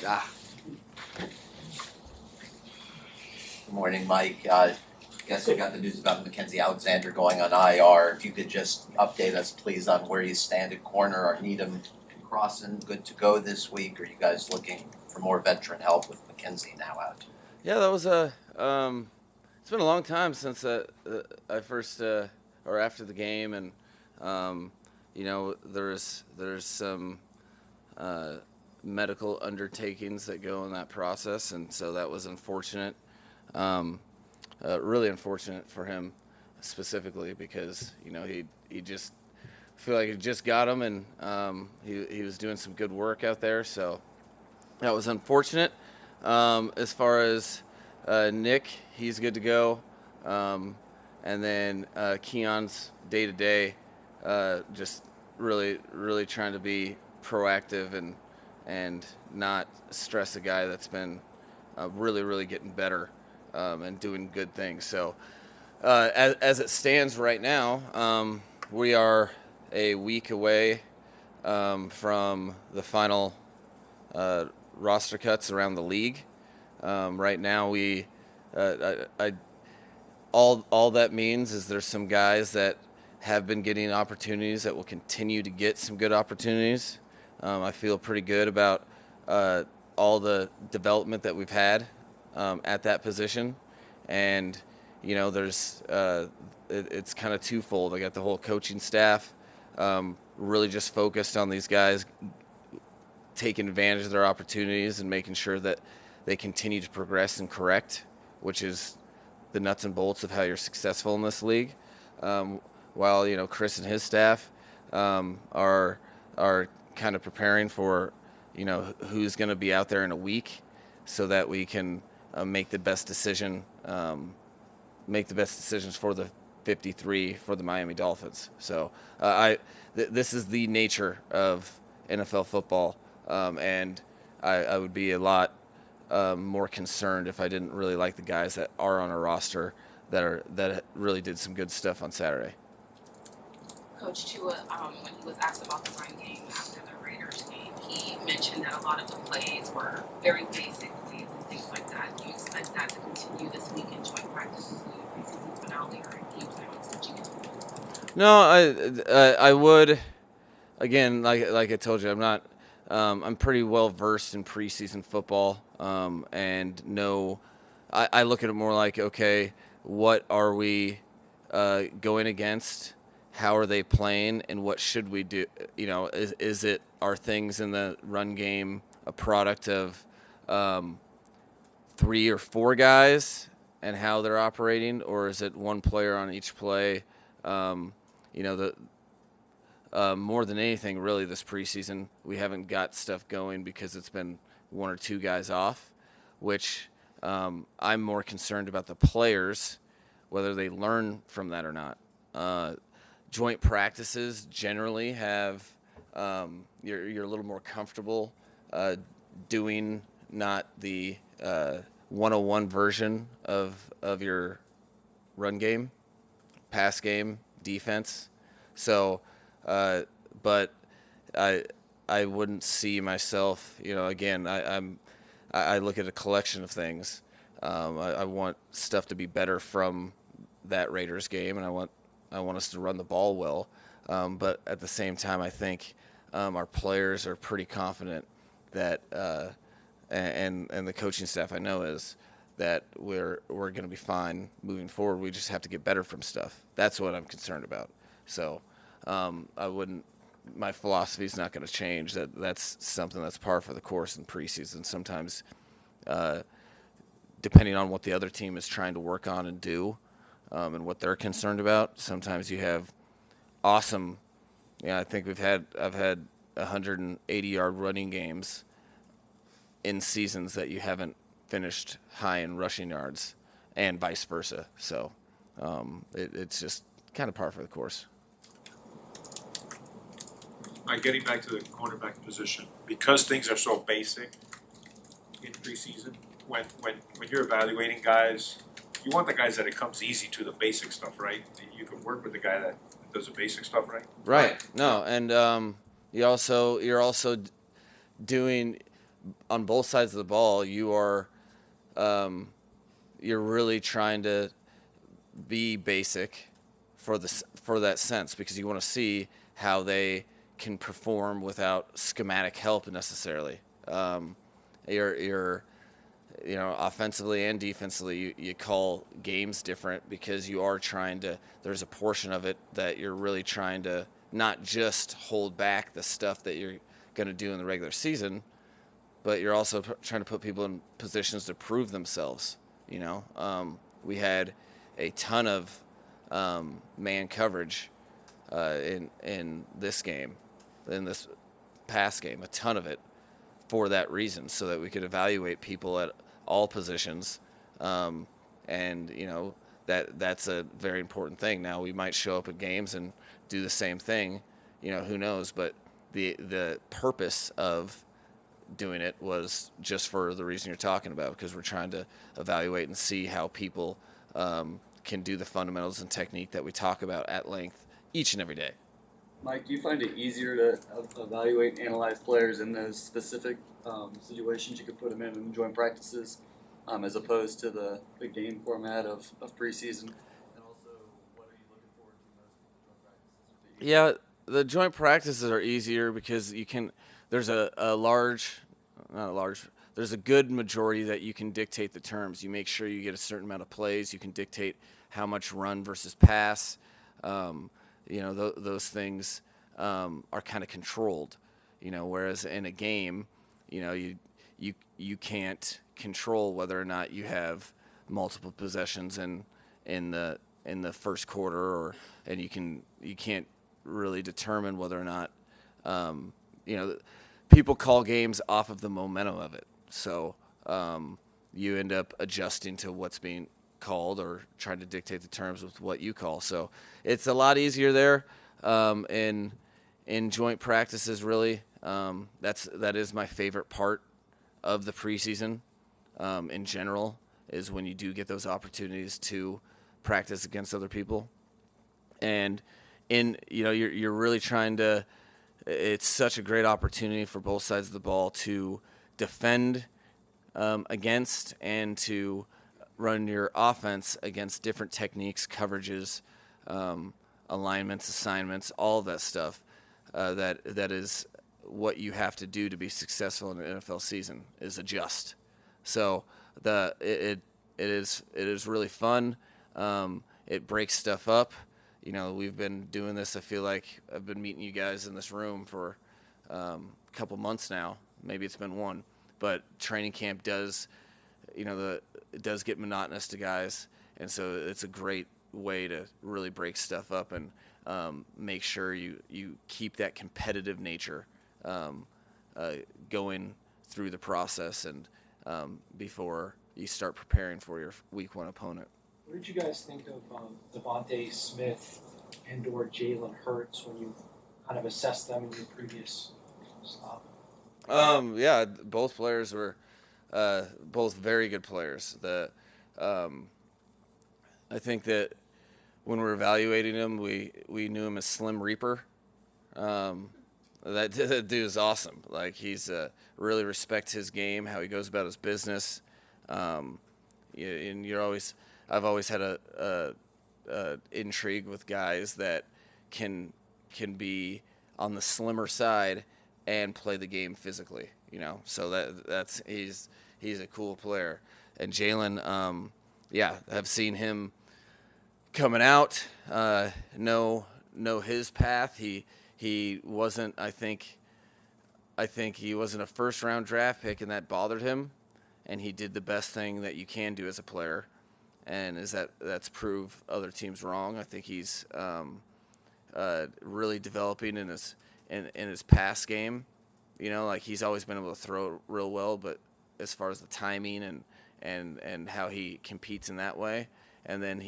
Ah, good morning, Mike. Guess we got the news about Mackenzie Alexander going on IR. If you could just update us, please, on where you stand at corner. Are Needham and Crossan good to go this week? Or are you guys looking for more veteran help with Mackenzie now out? Yeah, that was a. It's been a long time since I first or after the game, and there's some medical undertakings that go in that process, and so that was unfortunate. Really unfortunate for him specifically because he just feel like he just got him, and he was doing some good work out there, so that was unfortunate. As far as Nick, he's good to go. And then Keon's day to day, just really trying to be proactive and not stress a guy that's been really getting better and doing good things. So as it stands right now, we are a week away from the final roster cuts around the league. Right now, all that means is there's some guys that have been getting opportunities that will continue to get some good opportunities. I feel pretty good about all the development that we've had at that position, and there's it's kind of twofold. I got the whole coaching staff really just focused on these guys taking advantage of their opportunities and making sure that they continue to progress and correct, which is the nuts and bolts of how you're successful in this league. While Chris and his staff are kind of preparing for who's going to be out there in a week, so that we can make the best decisions for the 53 for the Miami Dolphins. So this is the nature of NFL football. And I would be a lot more concerned if I didn't really like the guys that are on our roster that really did some good stuff on Saturday. Coach Tua, when he was asked about the run game after the Raiders game, he mentioned that a lot of the plays were very basic plays and things like that. Do you expect that to continue this week in joint practices in the preseason finale, or do you plan on switching it? No, I would. Again, like I told you, I'm pretty well versed in preseason football, and know I look at it more like, okay, what are we going against? How are they playing, and what should we do? Are things in the run game a product of 3 or 4 guys and how they're operating, or is it one player on each play? More than anything, really, this preseason, we haven't got stuff going because it's been 1 or 2 guys off, which I'm more concerned about the players, whether they learn from that or not. Joint practices generally have you're a little more comfortable doing not the 101 version of your run game, pass game, defense. So, but I wouldn't see myself. Again, I look at a collection of things. I want stuff to be better from that Raiders game, and I want us to run the ball well. But at the same time, I think our players are pretty confident that, and the coaching staff I know is that we're going to be fine moving forward. We just have to get better from stuff. That's what I'm concerned about. So my philosophy is not going to change. That's something that's par for the course in preseason. Sometimes, depending on what the other team is trying to work on and do, and what they're concerned about, sometimes you have awesome. I think I've had 180-yard running games in seasons that you haven't finished high in rushing yards, and vice versa. So it's just kind of par for the course. Getting back to the cornerback position, because things are so basic in preseason, when you're evaluating guys, you want the guys that it comes easy to the basic stuff, right? You can work with the guy that does the basic stuff, right? Right. No, and you're also doing on both sides of the ball, you're really trying to be basic for that sense, because you want to see how they can perform without schematic help necessarily. You're offensively and defensively, you call games different because you are trying to. There's a portion of it that you're really trying to not just hold back the stuff that you're going to do in the regular season, but you're also trying to put people in positions to prove themselves. We had a ton of man coverage in this game, in this past game, a ton of it for that reason, so that we could evaluate people at all positions, and that's a very important thing. Now we might show up at games and do the same thing, who knows? But the purpose of doing it was just for the reason you're talking about, because we're trying to evaluate and see how people can do the fundamentals and technique that we talk about at length each and every day. Mike, do you find it easier to evaluate and analyze players in those specific situations you could put them in joint practices, as opposed to the game format of preseason? And also, what are you looking forward to most in joint practices? Yeah, the joint practices are easier because there's there's a good majority that you can dictate the terms. You make sure you get a certain amount of plays. You can dictate how much run versus pass. Those things are kind of controlled. Whereas in a game, you can't control whether or not you have multiple possessions in the first quarter, and you can't really determine whether or not people call games off of the momentum of it. So you end up adjusting to what's being called or trying to dictate the terms with what you call. So it's a lot easier there in joint practices, really. That is my favorite part of the preseason in general, is when you do get those opportunities to practice against other people. And you're really trying to. It's such a great opportunity for both sides of the ball to defend against and to run your offense against different techniques, coverages, alignments, assignments, all of that stuff. That is what you have to do to be successful in an NFL season, is adjust. So it is really fun. It breaks stuff up. We've been doing this. I feel like I've been meeting you guys in this room for a couple months now. Maybe it's been one, but training camp does, it does get monotonous to guys, and so it's a great way to really break stuff up and make sure you keep that competitive nature going through the process and before you start preparing for your week one opponent. What did you guys think of Devontae Smith and/or Jalen Hurts when you kind of assessed them in your previous stop? Yeah, both players were both very good players. I think that when we were evaluating him, we knew him as Slim Reaper. That dude is awesome. Like, he's really respects his game, how he goes about his business. And I've always had a intrigue with guys that can be on the slimmer side and play the game physically. So he's a cool player. And Jalen, I've seen him coming out, know his path. He wasn't. I think he wasn't a first round draft pick, and that bothered him. And he did the best thing that you can do as a player, and that's prove other teams wrong. I think he's really developing in his pass game. Like, he's always been able to throw it real well, but as far as the timing and how he competes in that way, and then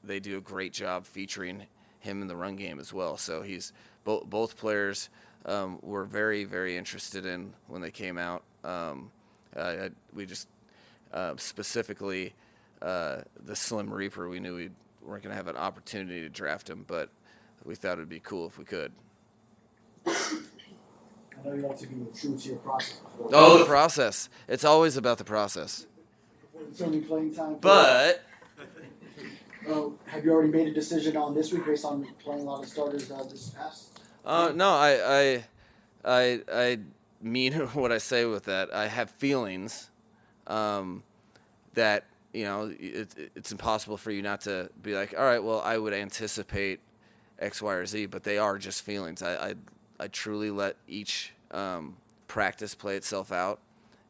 they do a great job featuring him in the run game as well. So he's both players were very, very interested in when they came out. We just specifically the Slim Reaper, we knew we weren't going to have an opportunity to draft him, but we thought it would be cool if we could. I know you like to be true to your process before. Oh, the process. It's always about the process. Before determining playing time. But Have you already made a decision on this week based on playing a lot of starters this past? no, I mean what I say with that. I have feelings that it's impossible for you not to be like, all right, well, I would anticipate X, Y, or Z, but they are just feelings. I truly let each practice play itself out,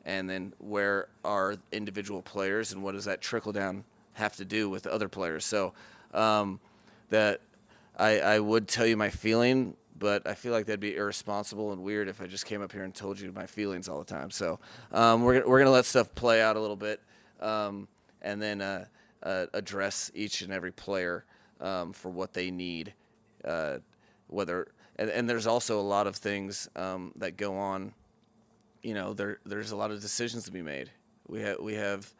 and then where are individual players and what does that trickle down have to do with other players. So that I would tell you my feeling, but I feel like that'd be irresponsible and weird if I just came up here and told you my feelings all the time. So we're gonna let stuff play out a little bit, and then address each and every player for what they need. Whether and there's also a lot of things that go on. There's a lot of decisions to be made. We have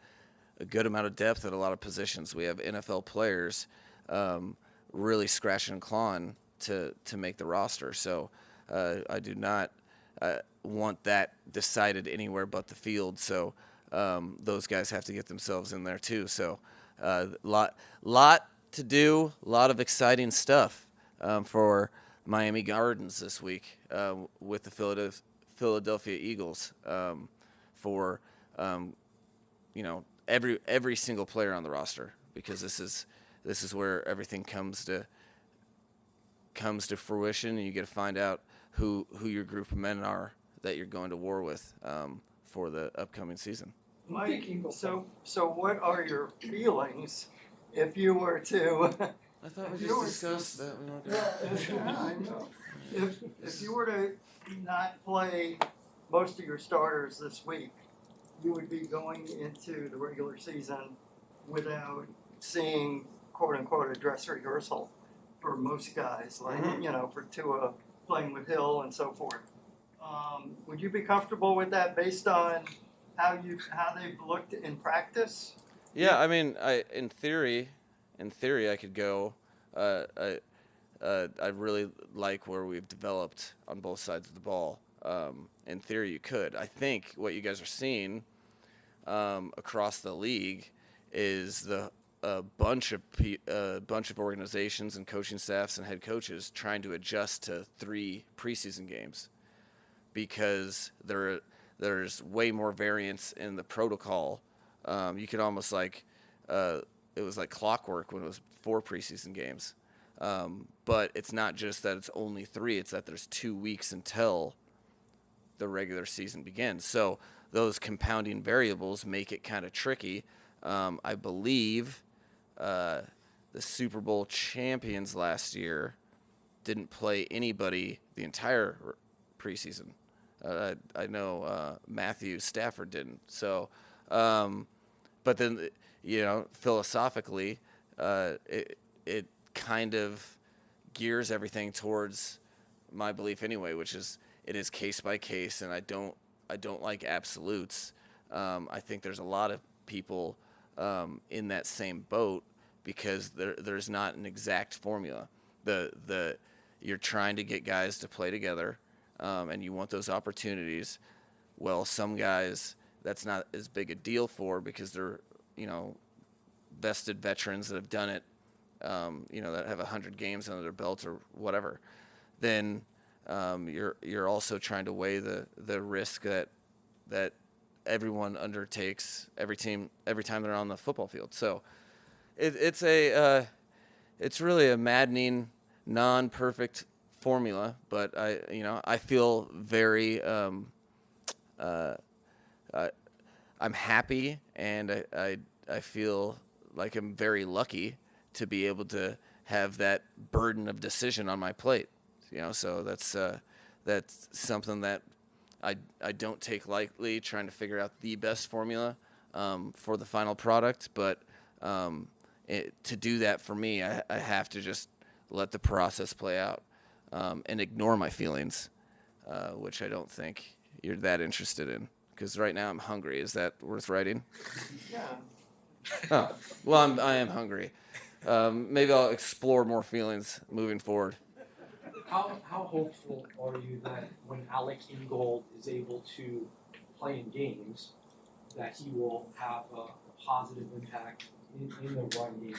a good amount of depth at a lot of positions. We have NFL players really scratching and clawing to make the roster. So I do not want that decided anywhere but the field. So those guys have to get themselves in there too. So lot to do, a lot of exciting stuff for Miami Gardens this week with the Philadelphia Eagles for every single player on the roster, because this is where everything comes to fruition, and you get to find out who your group of men are that you're going to war with for the upcoming season. Mike, so what are your feelings if you were to? I thought we just discussed that. I know. If you were to not play most of your starters this week, you would be going into the regular season without seeing "quote unquote" a dress rehearsal for most guys, like for Tua playing with Hill and so forth. Would you be comfortable with that based on how they've looked in practice? Yeah, I mean, in theory, I could go. I really like where we've developed on both sides of the ball. In theory, you could. I think what you guys are seeing across the league is a bunch of organizations and coaching staffs and head coaches trying to adjust to 3 preseason games, because there's way more variance in the protocol. You could almost it was like clockwork when it was 4 preseason games. But it's not just that it's only 3, it's that there's 2 weeks until the regular season begins. So those compounding variables make it kind of tricky. I believe the Super Bowl champions last year didn't play anybody the entire preseason. I know Matthew Stafford didn't. So, but then, philosophically, it kind of gears everything towards my belief anyway, which is it is case by case, and I don't like absolutes. I think there's a lot of people in that same boat, because there's not an exact formula. You're trying to get guys to play together, and you want those opportunities. Well, some guys that's not as big a deal for, because they're vested veterans that have done it, that have 100 games under their belt or whatever. Then you're also trying to weigh the risk that everyone undertakes every time they're on the football field. So it's really a maddening, non-perfect formula, but I feel very I'm happy, and I feel like I'm very lucky to be able to have that burden of decision on my plate. So that's something that I don't take lightly, trying to figure out the best formula for the final product. But to do that for me, I have to just let the process play out and ignore my feelings, which I don't think you're that interested in. Because right now I'm hungry. Is that worth writing? Yeah. Oh, well, I am hungry. Maybe I'll explore more feelings moving forward. how hopeful are you that when Alec Ingold is able to play in games, that he will have a positive impact in the run game?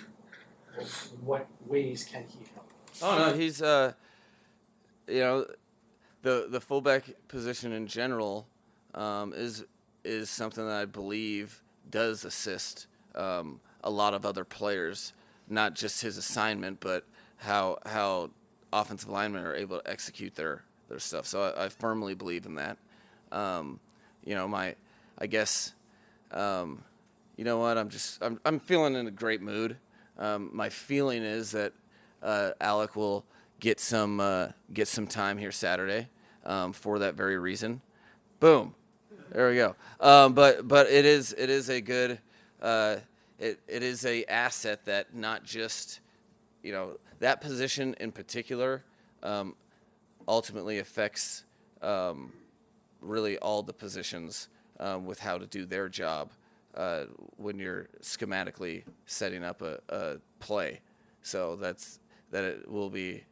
In what ways can he help? Oh no, he's you know, the fullback position in general is something that I believe does assist a lot of other players, not just his assignment, but how offensive linemen are able to execute their stuff. So I firmly believe in that. I guess you know what, I'm feeling in a great mood. My feeling is that Alec will get some time here Saturday for that very reason. Boom, there we go. But it is a good it is a asset that not just that position in particular ultimately affects really all the positions with how to do their job when you're schematically setting up a play. So it'll be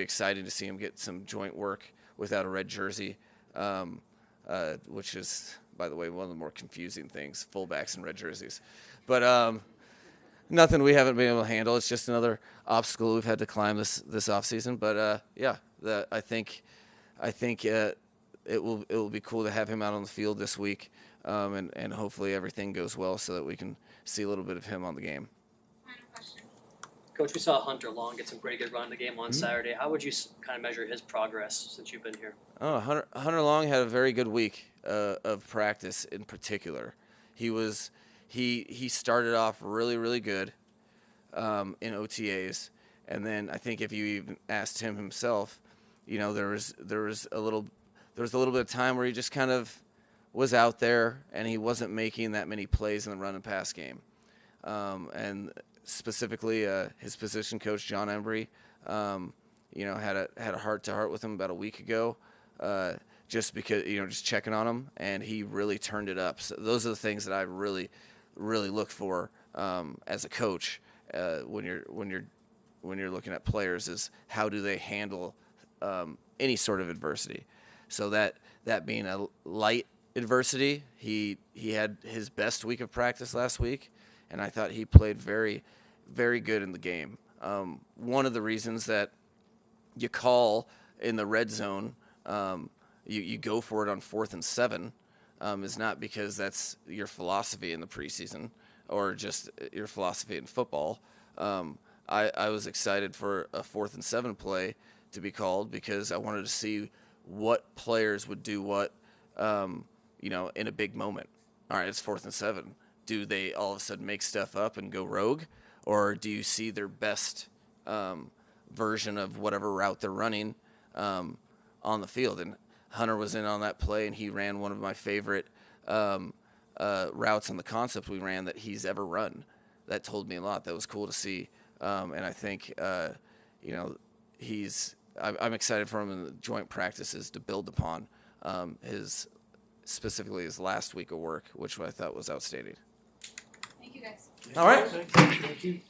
exciting to see him get some joint work without a red jersey, which is, by the way, one of the more confusing things, fullbacks and red jerseys. But nothing we haven't been able to handle. It's just another obstacle we've had to climb this offseason. But I think it will be cool to have him out on the field this week, and hopefully everything goes well so that we can see a little bit of him on the game. Final question. Coach, we saw Hunter Long get some pretty good run in the game on Saturday. How would you kind of measure his progress since you've been here? Oh, Hunter Long had a very good week of practice in particular. He started off really, really good in OTAs, and then I think if you even asked him himself, there was a little bit of time where he just kind of was out there and he wasn't making that many plays in the run and pass game. And specifically, his position coach John Embry, had a heart-to-heart with him about a week ago, just because just checking on him, and he really turned it up. So those are the things that I really, really look for as a coach when you're looking at players, is how do they handle any sort of adversity. So that being a light adversity, he had his best week of practice last week, and I thought he played very, very good in the game. One of the reasons that you call in the red zone, you go for it on 4th and 7, is not because that's your philosophy in the preseason or just your philosophy in football. I was excited for a 4th and 7 play to be called because I wanted to see what players would do what, in a big moment. All right, it's 4th and 7. Do they all of a sudden make stuff up and go rogue, or do you see their best version of whatever route they're running on the field? And Hunter was in on that play, and he ran one of my favorite routes on the concept we ran that he's ever run. That told me a lot. That was cool to see, and I think I'm excited for him in the joint practices to build upon specifically his last week of work, which I thought was outstanding. Thank you guys. All right. Thank you.